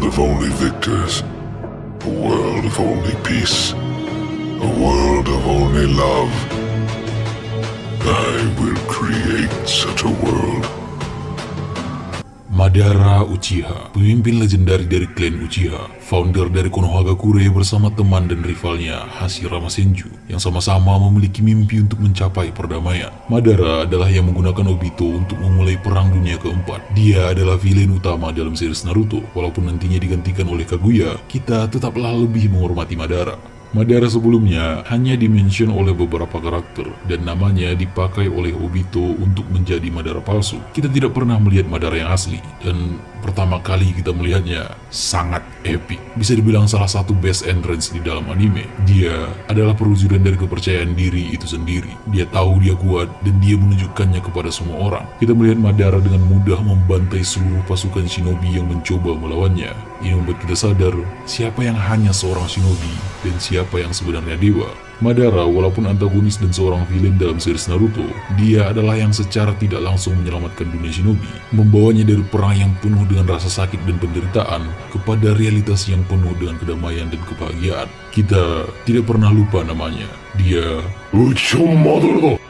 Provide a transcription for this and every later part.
world of only victors, a world of only peace, a world of only love. I will create such a world. Madara Uchiha, pemimpin legendaris dari klan Uchiha, founder dari Konohagakure bersama teman dan rivalnya Hashirama Senju, yang sama-sama memiliki mimpi untuk mencapai perdamaian. Madara adalah yang menggunakan Obito untuk memulai Perang Dunia Keempat. Dia adalah villain utama dalam series Naruto. Walaupun nantinya digantikan oleh Kaguya, kita tetaplah lebih menghormati Madara. Madara sebelumnya hanya dimention oleh beberapa karakter dan namanya dipakai oleh Obito untuk menjadi Madara palsu. Kita tidak pernah melihat Madara yang asli dan pertama kali kita melihatnya sangat epic. Bisa dibilang salah satu best entrance di dalam anime. Dia adalah perwujudan dari kepercayaan diri itu sendiri. Dia tahu dia kuat dan dia menunjukkannya kepada semua orang. Kita melihat Madara dengan mudah membantai seluruh pasukan shinobi yang mencoba melawannya. Ini membuat kita sadar siapa yang hanya seorang shinobi dan siapa yang sebenarnya dewa. Madara, walaupun antagonis dan seorang villain dalam series Naruto, dia adalah yang secara tidak langsung menyelamatkan dunia shinobi, membawanya dari perang yang penuh dengan rasa sakit dan penderitaan kepada realitas yang penuh dengan kedamaian dan kebahagiaan. Kita tidak pernah lupa namanya. Dia Uchiha Madara.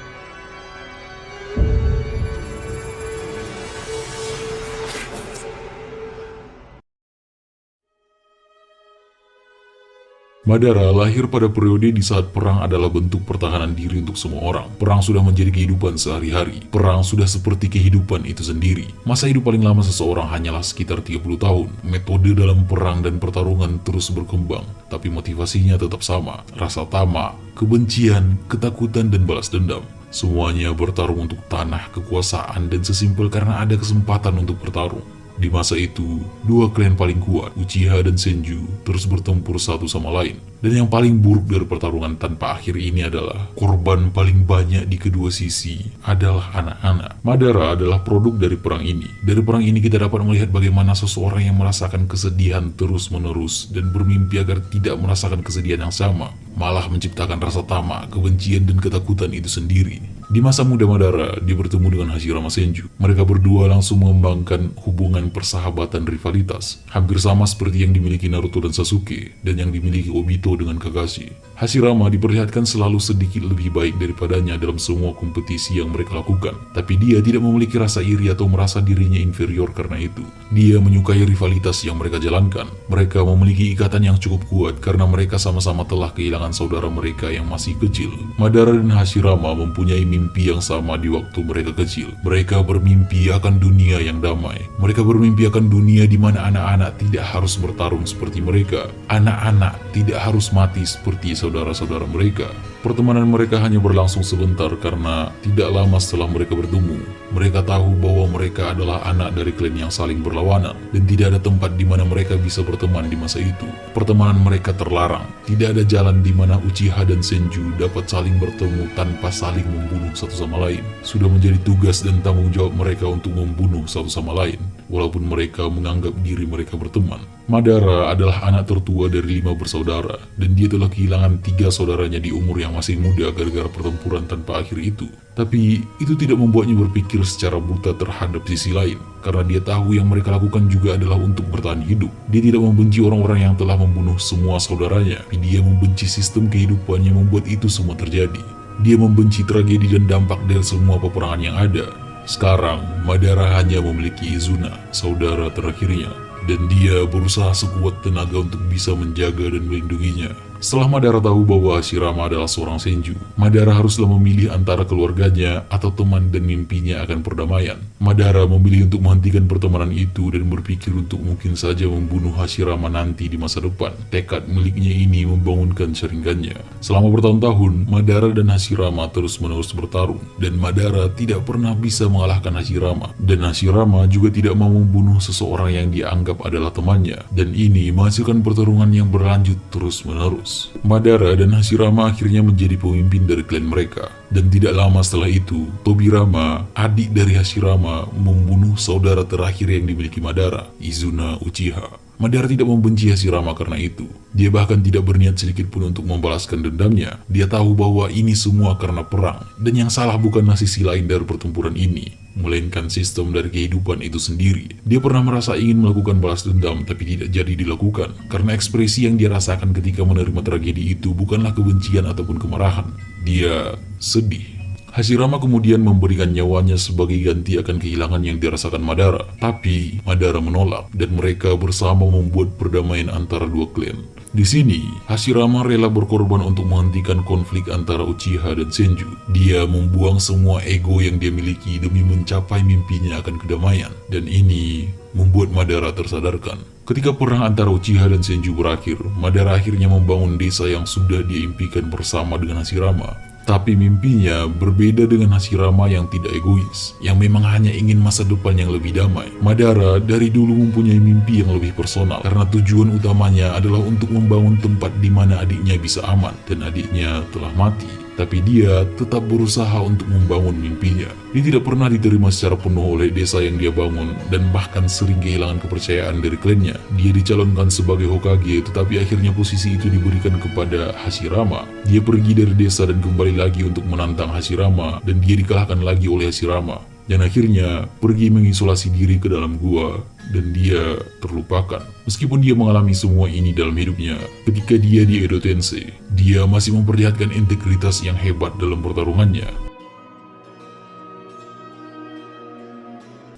Madara lahir pada periode di saat perang adalah bentuk pertahanan diri untuk semua orang. Perang sudah menjadi kehidupan sehari-hari. Perang sudah seperti kehidupan itu sendiri. Masa hidup paling lama seseorang hanyalah sekitar 30 tahun. Metode dalam perang dan pertarungan terus berkembang, tapi motivasinya tetap sama. Rasa tamak, kebencian, ketakutan, dan balas dendam. Semuanya bertarung untuk tanah, kekuasaan, dan sesimpel karena ada kesempatan untuk bertarung. Di masa itu, dua klan paling kuat, Uchiha dan Senju, terus bertempur satu sama lain. Dan yang paling buruk dari pertarungan tanpa akhir ini adalah korban paling banyak di kedua sisi adalah anak-anak. Madara adalah produk dari perang ini. Dari perang ini kita dapat melihat bagaimana seseorang yang merasakan kesedihan terus-menerus dan bermimpi agar tidak merasakan kesedihan yang sama, malah menciptakan rasa tamak, kebencian, dan ketakutan itu sendiri. Di masa muda Madara, dia bertemu dengan Hashirama Senju. Mereka berdua langsung mengembangkan hubungan persahabatan rivalitas, hampir sama seperti yang dimiliki Naruto dan Sasuke, dan yang dimiliki Obito dengan Kakashi. Hashirama diperlihatkan selalu sedikit lebih baik daripadanya dalam semua kompetisi yang mereka lakukan, tapi dia tidak memiliki rasa iri atau merasa dirinya inferior karena itu. Dia menyukai rivalitas yang mereka jalankan. Mereka memiliki ikatan yang cukup kuat karena mereka sama-sama telah kehilangan saudara mereka yang masih kecil. Madara dan Hashirama mempunyai mimpi yang sama di waktu mereka kecil. Mereka bermimpi akan dunia yang damai. Mereka bermimpi akan dunia di mana anak-anak tidak harus bertarung seperti mereka. Anak-anak tidak harus mati seperti saudara-saudara mereka. Pertemanan mereka hanya berlangsung sebentar karena tidak lama setelah mereka bertemu, mereka tahu bahwa mereka adalah anak dari klan yang saling berlawanan dan tidak ada tempat di mana mereka bisa berteman di masa itu. Pertemanan mereka terlarang. Tidak ada jalan di mana Uchiha dan Senju dapat saling bertemu tanpa saling membunuh satu sama lain. Sudah menjadi tugas dan tanggung jawab mereka untuk membunuh satu sama lain, walaupun mereka menganggap diri mereka berteman. Madara adalah anak tertua dari 5 bersaudara, dan dia telah kehilangan 3 saudaranya di umur yang masih muda gara-gara pertempuran tanpa akhir itu. Tapi itu tidak membuatnya berpikir secara buta terhadap sisi lain, karena dia tahu yang mereka lakukan juga adalah untuk bertahan hidup. Dia tidak membenci orang-orang yang telah membunuh semua saudaranya, tapi dia membenci sistem kehidupan yang membuat itu semua terjadi. Dia membenci tragedi dan dampak dari semua peperangan yang ada. Sekarang, Madara hanya memiliki Izuna, saudara terakhirnya, dan dia berusaha sekuat tenaga untuk bisa menjaga dan melindunginya. Setelah Madara tahu bahwa Hashirama adalah seorang Senju, Madara haruslah memilih antara keluarganya atau teman dan mimpinya akan perdamaian. Madara memilih untuk menghentikan pertemanan itu dan berpikir untuk mungkin saja membunuh Hashirama nanti di masa depan. Tekad miliknya ini membangunkan Sharingannya. Selama bertahun-tahun, Madara dan Hashirama terus-menerus bertarung, dan Madara tidak pernah bisa mengalahkan Hashirama. Dan Hashirama juga tidak mau membunuh seseorang yang dianggap adalah temannya, dan ini menghasilkan pertarungan yang berlanjut terus-menerus. Madara dan Hashirama akhirnya menjadi pemimpin dari klan mereka. Dan tidak lama setelah itu, Tobirama, adik dari Hashirama, membunuh saudara terakhir yang dimiliki Madara, Izuna Uchiha. Madara tidak membenci Hashirama karena itu. Dia bahkan tidak berniat sedikit pun untuk membalaskan dendamnya. Dia tahu bahwa ini semua karena perang, dan yang salah bukanlah sisi lain dari pertempuran ini. melainkan sistem dari kehidupan itu sendiri. Dia pernah merasa ingin melakukan balas dendam tapi tidak jadi dilakukan, karena ekspresi yang dia rasakan ketika menerima tragedi itu bukanlah kebencian ataupun kemarahan. Dia sedih. Hashirama kemudian memberikan nyawanya sebagai ganti akan kehilangan yang dirasakan Madara. Tapi Madara menolak dan mereka bersama membuat perdamaian antara dua klan. Di sini, Hashirama rela berkorban untuk menghentikan konflik antara Uchiha dan Senju. Dia membuang semua ego yang dia miliki demi mencapai mimpinya akan kedamaian. Dan ini membuat Madara tersadarkan. Ketika perang antara Uchiha dan Senju berakhir, Madara akhirnya membangun desa yang sudah dia impikan bersama dengan Hashirama. Tapi mimpinya berbeda dengan Hashirama yang tidak egois, yang memang hanya ingin masa depan yang lebih damai. Madara dari dulu mempunyai mimpi yang lebih personal, karena tujuan utamanya adalah untuk membangun tempat di mana adiknya bisa aman, dan adiknya telah mati. Tapi dia tetap berusaha untuk membangun mimpinya. Dia tidak pernah diterima secara penuh oleh desa yang dia bangun, dan bahkan sering kehilangan kepercayaan dari klannya. Dia dicalonkan sebagai Hokage, tetapi akhirnya posisi itu diberikan kepada Hashirama. Dia pergi dari desa dan kembali lagi untuk menantang Hashirama, dan dia dikalahkan lagi oleh Hashirama. Dan akhirnya pergi mengisolasi diri ke dalam gua, dan dia terlupakan. Meskipun dia mengalami semua ini dalam hidupnya, ketika dia di Edo Tensei, dia masih memperlihatkan integritas yang hebat dalam pertarungannya.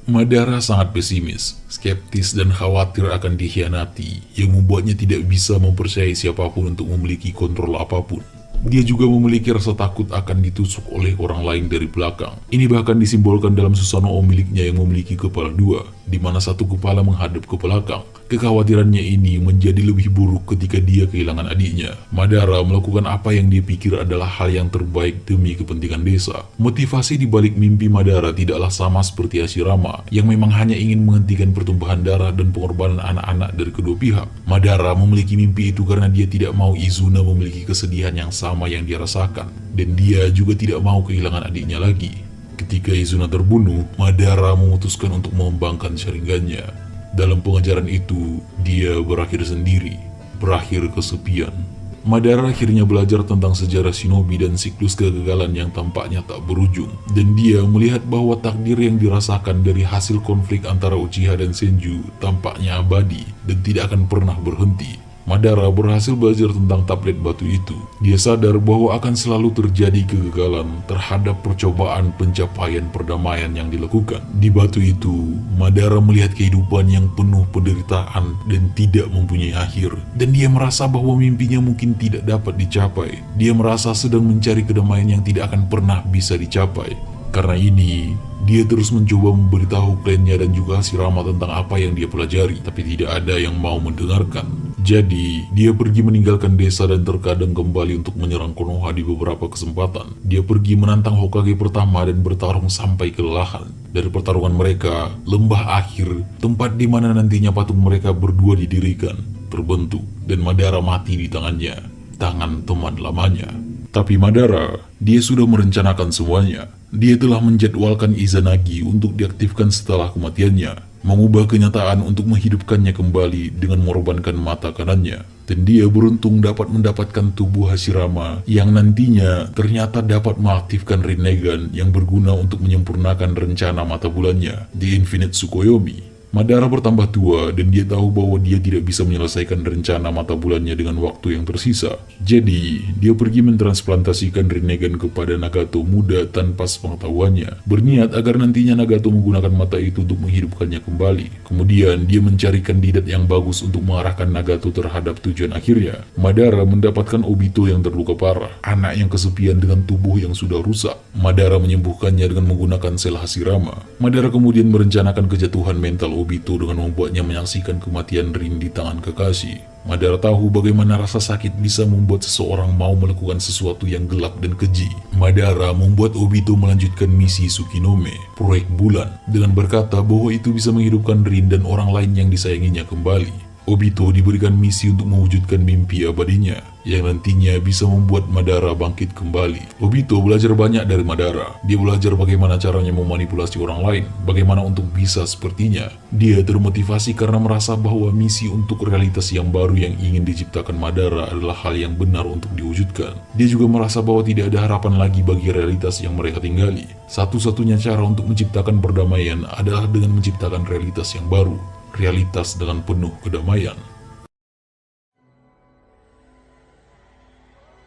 Madara sangat pesimis, skeptis dan khawatir akan dikhianati, yang membuatnya tidak bisa mempercayai siapapun untuk memiliki kontrol apapun. Dia juga memiliki rasa takut akan ditusuk oleh orang lain dari belakang. Ini bahkan disimbolkan dalam Susanoo miliknya yang memiliki kepala dua, di mana satu kepala menghadap ke belakang. Kekhawatirannya ini menjadi lebih buruk ketika dia kehilangan adiknya. Madara melakukan apa yang dia pikir adalah hal yang terbaik demi kepentingan desa. Motivasi di balik mimpi Madara tidaklah sama seperti Hashirama, yang memang hanya ingin menghentikan pertumpahan darah dan pengorbanan anak-anak dari kedua pihak. Madara memiliki mimpi itu karena dia tidak mau Izuna memiliki kesedihan yang sama yang dia rasakan, dan dia juga tidak mau kehilangan adiknya lagi. Ketika Izuna terbunuh, Madara memutuskan untuk mengembangkan Sharingannya. Dalam pengejaran itu, dia berakhir sendiri, berakhir kesepian. Madara akhirnya belajar tentang sejarah shinobi dan siklus kegagalan yang tampaknya tak berujung. Dan dia melihat bahwa takdir yang dirasakan dari hasil konflik antara Uchiha dan Senju tampaknya abadi dan tidak akan pernah berhenti. Madara berhasil belajar tentang tablet batu itu. Dia sadar bahwa akan selalu terjadi kegagalan terhadap percobaan pencapaian perdamaian yang dilakukan. Di batu itu, Madara melihat kehidupan yang penuh penderitaan dan tidak mempunyai akhir. Dan dia merasa bahwa mimpinya mungkin tidak dapat dicapai. Dia merasa sedang mencari kedamaian yang tidak akan pernah bisa dicapai. Karena ini, dia terus mencoba memberitahu klannya dan juga Hashirama tentang apa yang dia pelajari, tapi tidak ada yang mau mendengarkan. Jadi, dia pergi meninggalkan desa dan terkadang kembali untuk menyerang Konoha di beberapa kesempatan. Dia pergi menantang Hokage pertama dan bertarung sampai kelelahan. Dari pertarungan mereka, lembah akhir, tempat di mana nantinya patung mereka berdua didirikan, terbentuk, dan Madara mati di tangannya, tangan teman lamanya. Tapi Madara, dia sudah merencanakan semuanya. Dia telah menjadwalkan Izanagi untuk diaktifkan setelah kematiannya, mengubah kenyataan untuk menghidupkannya kembali dengan mengorbankan mata kanannya. Dan dia beruntung dapat mendapatkan tubuh Hashirama yang nantinya ternyata dapat mengaktifkan Rinnegan yang berguna untuk menyempurnakan rencana mata bulannya di Infinite Tsukuyomi. Madara bertambah tua dan dia tahu bahwa dia tidak bisa menyelesaikan rencana mata bulannya dengan waktu yang tersisa. Jadi, dia pergi mentransplantasikan Rinnegan kepada Nagato muda tanpa sepengetahuannya, berniat agar nantinya Nagato menggunakan mata itu untuk menghidupkannya kembali. Kemudian, dia mencari kandidat yang bagus untuk mengarahkan Nagato terhadap tujuan akhirnya. Madara mendapatkan Obito yang terluka parah, anak yang kesepian dengan tubuh yang sudah rusak. Madara menyembuhkannya dengan menggunakan sel Hashirama. Madara kemudian merencanakan kejatuhan mental Obito dengan membuatnya menyaksikan kematian Rin di tangan Kakashi. Madara tahu bagaimana rasa sakit bisa membuat seseorang mau melakukan sesuatu yang gelap dan keji. Madara membuat Obito melanjutkan misi Tsukinome, proyek bulan, dengan berkata bahwa itu bisa menghidupkan Rin dan orang lain yang disayanginya kembali. Obito diberikan misi untuk mewujudkan mimpi abadinya yang nantinya bisa membuat Madara bangkit kembali. Obito belajar banyak dari Madara. Dia belajar bagaimana caranya memanipulasi orang lain, bagaimana untuk bisa sepertinya. Dia termotivasi karena merasa bahwa misi untuk realitas yang baru yang ingin diciptakan Madara adalah hal yang benar untuk diwujudkan. Dia juga merasa bahwa tidak ada harapan lagi bagi realitas yang mereka tinggali. Satu-satunya cara untuk menciptakan perdamaian adalah dengan menciptakan realitas yang baru. Realitas dengan penuh kedamaian.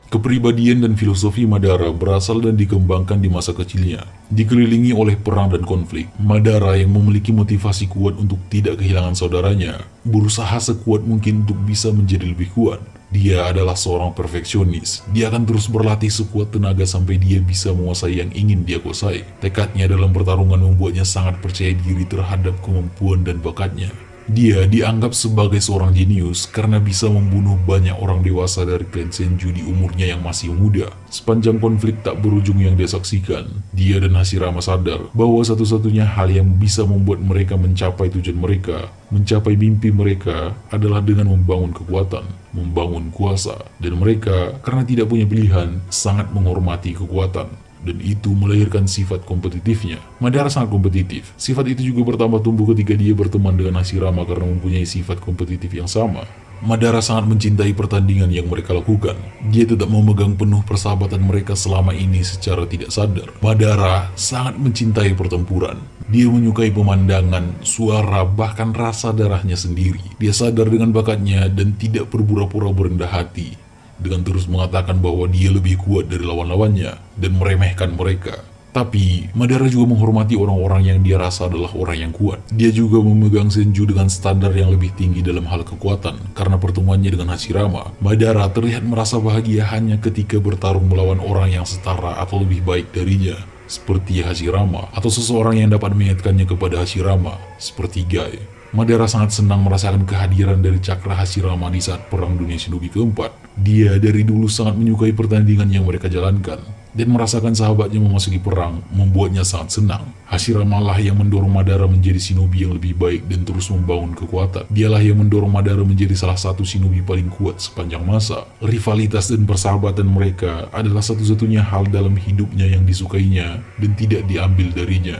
Kepribadian dan filosofi Madara berasal dan dikembangkan di masa kecilnya. Dikelilingi oleh perang dan konflik, Madara yang memiliki motivasi kuat untuk tidak kehilangan saudaranya, berusaha sekuat mungkin untuk bisa menjadi lebih kuat. Dia adalah seorang perfeksionis. Dia akan terus berlatih sekuat tenaga sampai dia bisa menguasai yang ingin dia kuasai. Tekadnya dalam pertarungan membuatnya sangat percaya diri terhadap kemampuan dan bakatnya. Dia dianggap sebagai seorang jenius karena bisa membunuh banyak orang dewasa dari klan Senju di umurnya yang masih muda. Sepanjang konflik tak berujung yang dia saksikan, dia dan Hashirama sadar bahwa satu-satunya hal yang bisa membuat mereka mencapai tujuan mereka, mencapai mimpi mereka adalah dengan membangun kekuatan, membangun kuasa. Dan mereka, karena tidak punya pilihan, sangat menghormati kekuatan. Dan itu melahirkan sifat kompetitifnya. Madara sangat kompetitif. Sifat itu juga bertambah tumbuh ketika dia berteman dengan Hashirama karena mempunyai sifat kompetitif yang sama. Madara sangat mencintai pertandingan yang mereka lakukan. Dia tetap memegang penuh persahabatan mereka selama ini secara tidak sadar. Madara sangat mencintai pertempuran. Dia menyukai pemandangan, suara, bahkan rasa darahnya sendiri. Dia sadar dengan bakatnya dan tidak berpura-pura berendah hati dengan terus mengatakan bahwa dia lebih kuat dari lawan-lawannya dan meremehkan mereka. Tapi, Madara juga menghormati orang-orang yang dia rasa adalah orang yang kuat. Dia juga memegang Senju dengan standar yang lebih tinggi dalam hal kekuatan. Karena pertemuannya dengan Hashirama, Madara terlihat merasa bahagia hanya ketika bertarung melawan orang yang setara atau lebih baik darinya, seperti Hashirama, atau seseorang yang dapat mengingatkannya kepada Hashirama, seperti Guy. Madara sangat senang merasakan kehadiran dari cakra Hashirama di saat Perang Dunia Shinobi keempat. Dia dari dulu sangat menyukai pertandingan yang mereka jalankan, dan merasakan sahabatnya memasuki perang membuatnya sangat senang. Hashirama lah yang mendorong Madara menjadi shinobi yang lebih baik dan terus membangun kekuatan. Dialah yang mendorong Madara menjadi salah satu shinobi paling kuat sepanjang masa. Rivalitas dan persahabatan mereka adalah satu-satunya hal dalam hidupnya yang disukainya dan tidak diambil darinya.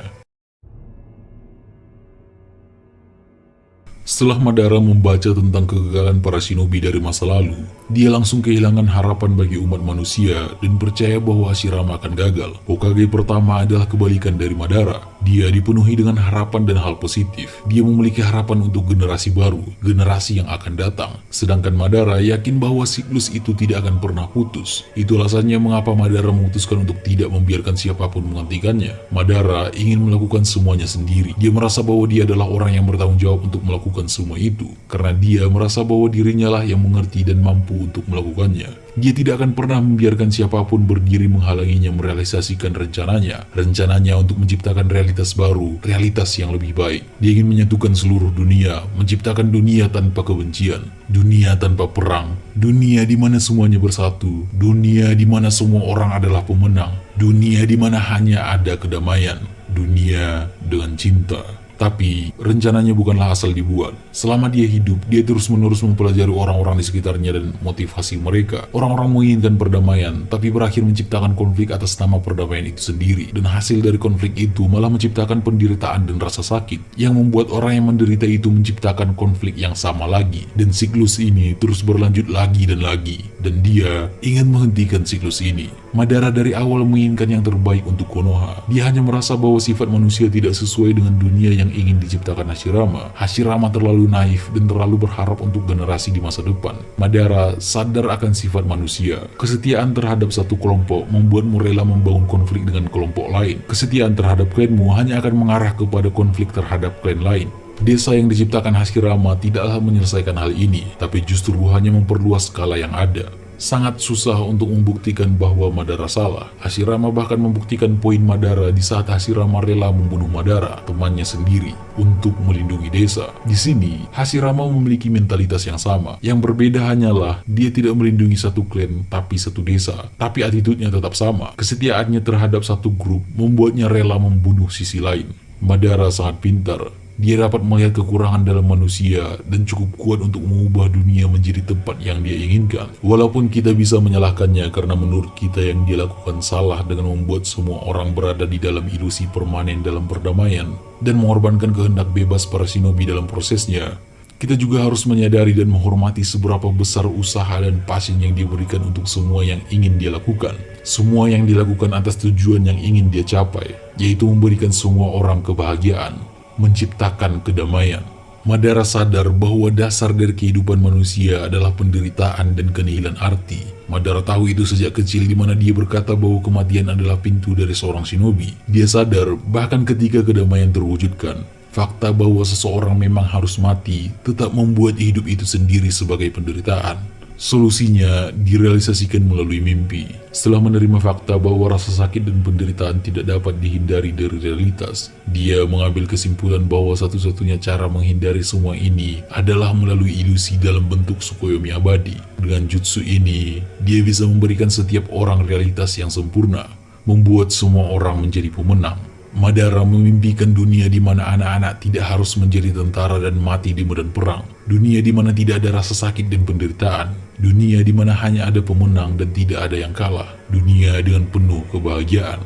Setelah Madara membaca tentang kegagalan para shinobi dari masa lalu, dia langsung kehilangan harapan bagi umat manusia dan percaya bahwa Hashirama akan gagal. Hokage pertama adalah kebalikan dari Madara. Dia dipenuhi dengan harapan dan hal positif. Dia memiliki harapan untuk generasi baru, generasi yang akan datang. Sedangkan Madara yakin bahwa siklus itu tidak akan pernah putus. Itu alasannya mengapa Madara memutuskan untuk tidak membiarkan siapapun menggantikannya. Madara ingin melakukan semuanya sendiri. Dia merasa bahwa dia adalah orang yang bertanggung jawab untuk melakukan semua itu, karena dia merasa bahwa dirinya lah yang mengerti dan mampu untuk melakukannya. Dia tidak akan pernah membiarkan siapapun berdiri menghalanginya merealisasikan rencananya untuk menciptakan realitas baru, realitas yang lebih baik. Dia ingin menyatukan seluruh dunia, menciptakan dunia tanpa kebencian, dunia tanpa perang, dunia di mana semuanya bersatu, dunia di mana semua orang adalah pemenang, dunia di mana hanya ada kedamaian, dunia dengan cinta. Tapi, rencananya bukanlah asal dibuat. Selama dia hidup, dia terus-menerus mempelajari orang-orang di sekitarnya dan motivasi mereka. Orang-orang menginginkan perdamaian, tapi berakhir menciptakan konflik atas nama perdamaian itu sendiri. Dan hasil dari konflik itu malah menciptakan penderitaan dan rasa sakit, yang membuat orang yang menderita itu menciptakan konflik yang sama lagi. Dan siklus ini terus berlanjut lagi dan lagi. Dan dia ingin menghentikan siklus ini. Madara dari awal menginginkan yang terbaik untuk Konoha. Dia hanya merasa bahwa sifat manusia tidak sesuai dengan dunia yang ingin diciptakan Hashirama. Hashirama terlalu naif dan terlalu berharap untuk generasi di masa depan. Madara sadar akan sifat manusia. Kesetiaan terhadap satu kelompok membuatmu rela membangun konflik dengan kelompok lain. Kesetiaan terhadap klanmu hanya akan mengarah kepada konflik terhadap klan lain. Desa yang diciptakan Hashirama tidaklah menyelesaikan hal ini, tapi justru hanya memperluas skala yang ada. Sangat susah untuk membuktikan bahwa Madara salah. Hashirama bahkan membuktikan poin Madara di saat Hashirama rela membunuh Madara, temannya sendiri, untuk melindungi desa. Di sini, Hashirama memiliki mentalitas yang sama. Yang berbeda hanyalah dia tidak melindungi satu klan, tapi satu desa. Tapi attitude-nya tetap sama. Kesetiaannya terhadap satu grup membuatnya rela membunuh sisi lain. Madara sangat pintar. Dia dapat melihat kekurangan dalam manusia dan cukup kuat untuk mengubah dunia menjadi tempat yang dia inginkan. Walaupun kita bisa menyalahkannya karena menurut kita yang dia lakukan salah dengan membuat semua orang berada di dalam ilusi permanen dalam perdamaian dan mengorbankan kehendak bebas para shinobi dalam prosesnya. Kita juga harus menyadari dan menghormati seberapa besar usaha dan passion yang diberikan untuk semua yang ingin dia lakukan. Semua yang dilakukan atas tujuan yang ingin dia capai, yaitu memberikan semua orang kebahagiaan, menciptakan kedamaian. Madara sadar bahwa dasar dari kehidupan manusia adalah penderitaan dan kenihilan arti. Madara tahu itu sejak kecil, di mana dia berkata bahwa kematian adalah pintu dari seorang shinobi. Dia sadar bahkan ketika kedamaian terwujudkan, fakta bahwa seseorang memang harus mati tetap membuat hidup itu sendiri sebagai penderitaan. Solusinya direalisasikan melalui mimpi. Setelah menerima fakta bahwa rasa sakit dan penderitaan tidak dapat dihindari dari realitas, dia mengambil kesimpulan bahwa satu-satunya cara menghindari semua ini adalah melalui ilusi dalam bentuk Tsukuyomi abadi. Dengan jutsu ini, dia bisa memberikan setiap orang realitas yang sempurna, membuat semua orang menjadi pemenang. Madara memimpikan dunia di mana anak-anak tidak harus menjadi tentara dan mati di medan perang. Dunia di mana tidak ada rasa sakit dan penderitaan. Dunia di mana hanya ada pemenang dan tidak ada yang kalah. Dunia dengan penuh kebahagiaan.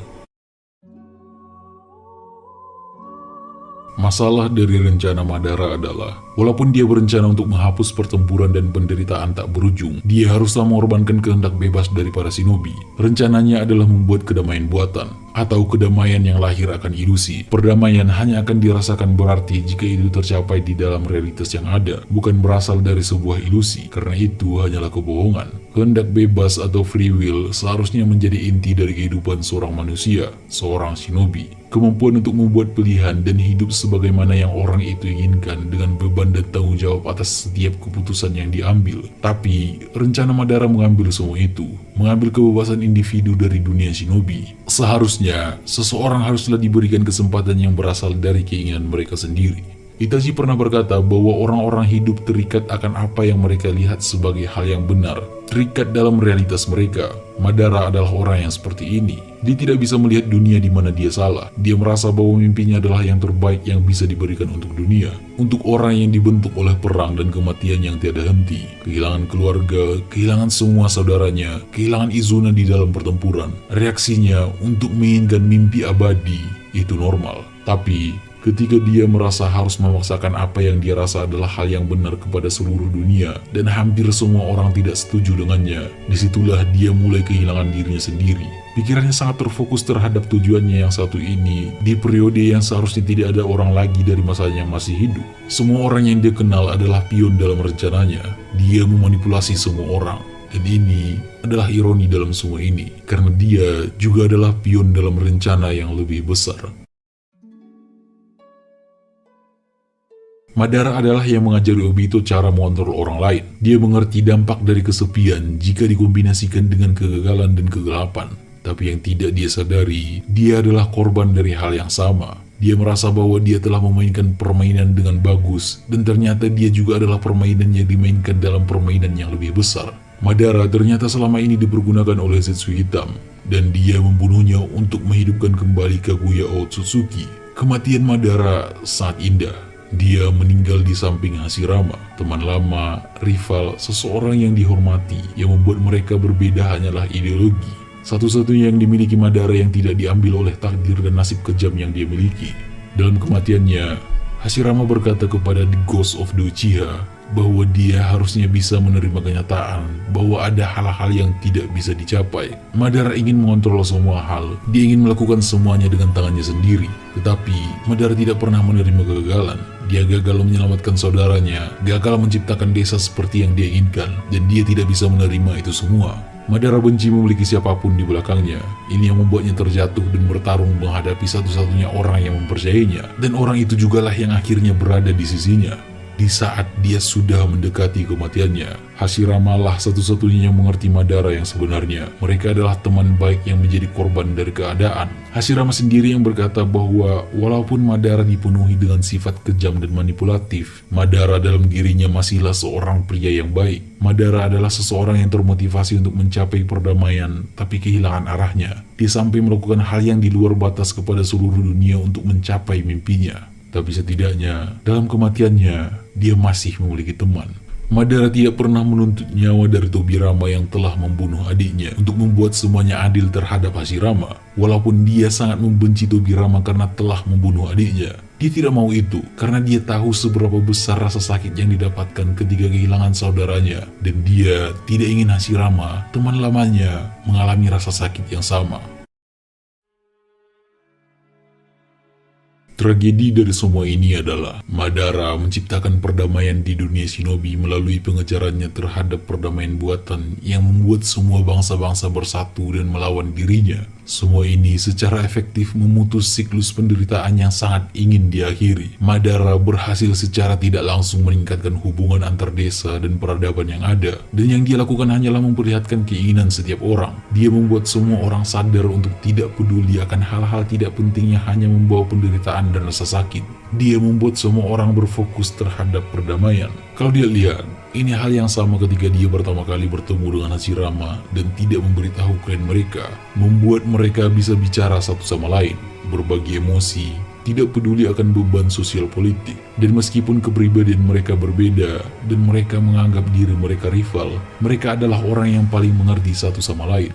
Masalah dari rencana Madara adalah, walaupun dia berencana untuk menghapus pertempuran dan penderitaan tak berujung, dia haruslah mengorbankan kehendak bebas dari para shinobi. Rencananya adalah membuat kedamaian buatan, atau kedamaian yang lahir akan ilusi. Perdamaian hanya akan dirasakan berarti jika itu tercapai di dalam realitas yang ada, bukan berasal dari sebuah ilusi, karena itu hanyalah kebohongan. Kehendak bebas atau free will seharusnya menjadi inti dari kehidupan seorang manusia, seorang shinobi. Kemampuan untuk membuat pilihan dan hidup sebagaimana yang orang itu inginkan dengan beban dan tanggung jawab atas setiap keputusan yang diambil. Tapi, rencana Madara mengambil semua itu, mengambil kebebasan individu dari dunia shinobi. Seharusnya, seseorang haruslah diberikan kesempatan yang berasal dari keinginan mereka sendiri. Itachi pernah berkata bahwa orang-orang hidup terikat akan apa yang mereka lihat sebagai hal yang benar, terikat dalam realitas mereka. Madara adalah orang yang seperti ini. Dia tidak bisa melihat dunia di mana dia salah. Dia merasa bahwa mimpinya adalah yang terbaik yang bisa diberikan untuk dunia. Untuk orang yang dibentuk oleh perang dan kematian yang tiada henti. Kehilangan keluarga, kehilangan semua saudaranya, kehilangan Izuna di dalam pertempuran. Reaksinya untuk menginginkan mimpi abadi itu normal. Tapi ketika dia merasa harus memaksakan apa yang dia rasa adalah hal yang benar kepada seluruh dunia, dan hampir semua orang tidak setuju dengannya, disitulah dia mulai kehilangan dirinya sendiri. Pikirannya sangat terfokus terhadap tujuannya yang satu ini, di periode yang seharusnya tidak ada orang lagi dari masanya yang masih hidup. Semua orang yang dia kenal adalah pion dalam rencananya. Dia memanipulasi semua orang. Dan ini adalah ironi dalam semua ini, karena dia juga adalah pion dalam rencana yang lebih besar. Madara adalah yang mengajari Obito cara mengontrol orang lain. Dia mengerti dampak dari kesepian jika dikombinasikan dengan kegagalan dan kegelapan. Tapi yang tidak dia sadari, dia adalah korban dari hal yang sama. Dia merasa bahwa dia telah memainkan permainan dengan bagus, dan ternyata dia juga adalah permainan yang dimainkan dalam permainan yang lebih besar. Madara ternyata selama ini dipergunakan oleh Zetsu Hitam, dan dia membunuhnya untuk menghidupkan kembali Kaguya Otsutsuki. Kematian Madara sangat indah. Dia meninggal di samping Hashirama, teman lama, rival, seseorang yang dihormati. Yang membuat mereka berbeda hanyalah ideologi. Satu-satunya yang dimiliki Madara yang tidak diambil oleh takdir dan nasib kejam yang dia miliki. Dalam kematiannya, Hashirama berkata kepada The Ghost of the Uchiha bahwa dia harusnya bisa menerima kenyataan bahwa ada hal-hal yang tidak bisa dicapai. Madara ingin mengontrol semua hal. Dia ingin melakukan semuanya dengan tangannya sendiri. Tetapi Madara tidak pernah menerima kegagalan. Dia gagal menyelamatkan saudaranya, gagal menciptakan desa seperti yang dia inginkan, dan dia tidak bisa menerima itu semua. Madara benci memiliki siapapun di belakangnya. Ini yang membuatnya terjatuh dan bertarung menghadapi satu-satunya orang yang mempercayainya, dan orang itu jugalah yang akhirnya berada di sisinya. Di saat dia sudah mendekati kematiannya, Hashirama lah satu-satunya yang mengerti Madara yang sebenarnya. Mereka adalah teman baik yang menjadi korban dari keadaan. Hashirama sendiri yang berkata bahwa walaupun Madara dipenuhi dengan sifat kejam dan manipulatif, Madara dalam dirinya masihlah seorang pria yang baik. Madara adalah seseorang yang termotivasi untuk mencapai perdamaian, tapi kehilangan arahnya. Dia sampai melakukan hal yang di luar batas kepada seluruh dunia untuk mencapai mimpinya. Tapi setidaknya dalam kematiannya dia masih memiliki teman. Madara tidak pernah menuntut nyawa dari Tobirama yang telah membunuh adiknya untuk membuat semuanya adil terhadap Hashirama. Walaupun dia sangat membenci Tobirama karena telah membunuh adiknya, dia tidak mau itu karena dia tahu seberapa besar rasa sakit yang didapatkan ketika kehilangan saudaranya. Dan dia tidak ingin Hashirama, teman lamanya, mengalami rasa sakit yang sama. Tragedi dari semua ini adalah Madara menciptakan perdamaian di dunia shinobi melalui pengejarannya terhadap perdamaian buatan yang membuat semua bangsa-bangsa bersatu dan melawan dirinya. Semua ini secara efektif memutus siklus penderitaan yang sangat ingin diakhiri. Madara berhasil secara tidak langsung meningkatkan hubungan antar desa dan peradaban yang ada. Dan yang dia lakukan hanyalah memperlihatkan keinginan setiap orang. Dia membuat semua orang sadar untuk tidak peduli akan hal-hal tidak penting yang hanya membawa penderitaan dan rasa sakit. Dia membuat semua orang berfokus terhadap perdamaian. Kalau dia lihat, ini hal yang sama ketika dia pertama kali bertemu dengan Hashirama dan tidak memberitahu klan mereka, membuat mereka bisa bicara satu sama lain, berbagi emosi, tidak peduli akan beban sosial politik. Dan meskipun kepribadian mereka berbeda dan mereka menganggap diri mereka rival, mereka adalah orang yang paling mengerti satu sama lain.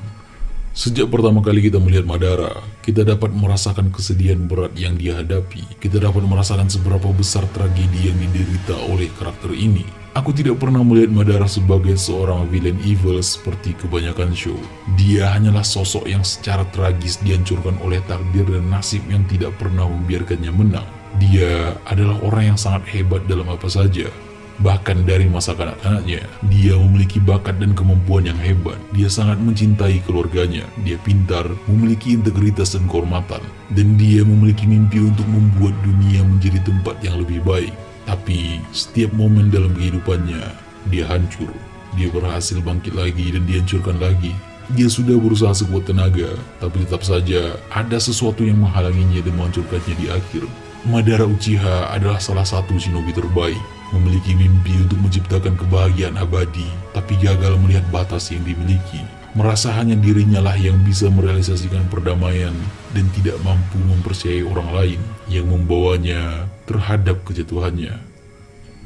Sejak pertama kali kita melihat Madara, kita dapat merasakan kesedihan berat yang dia hadapi. Kita dapat merasakan seberapa besar tragedi yang diderita oleh karakter ini. Aku tidak pernah melihat Madara sebagai seorang villain evil seperti kebanyakan show. Dia hanyalah sosok yang secara tragis dihancurkan oleh takdir dan nasib yang tidak pernah membiarkannya menang. Dia adalah orang yang sangat hebat dalam apa saja. Bahkan dari masa kanak-kanaknya, dia memiliki bakat dan kemampuan yang hebat. Dia sangat mencintai keluarganya. Dia pintar, memiliki integritas dan kehormatan. Dan dia memiliki mimpi untuk membuat dunia menjadi tempat yang lebih baik. Tapi setiap momen dalam kehidupannya, dia hancur. Dia berhasil bangkit lagi dan dihancurkan lagi. Dia sudah berusaha sekuat tenaga, tapi tetap saja ada sesuatu yang menghalanginya dan menghancurkannya di akhir. Madara Uchiha adalah salah satu shinobi terbaik. Memiliki mimpi untuk menciptakan kebahagiaan abadi, tapi gagal melihat batas yang dimiliki. Merasa hanya dirinya lah yang bisa merealisasikan perdamaian dan tidak mampu mempercayai orang lain yang membawanya terhadap kejatuhannya.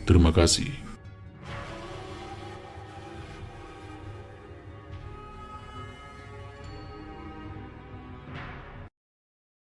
Terima kasih.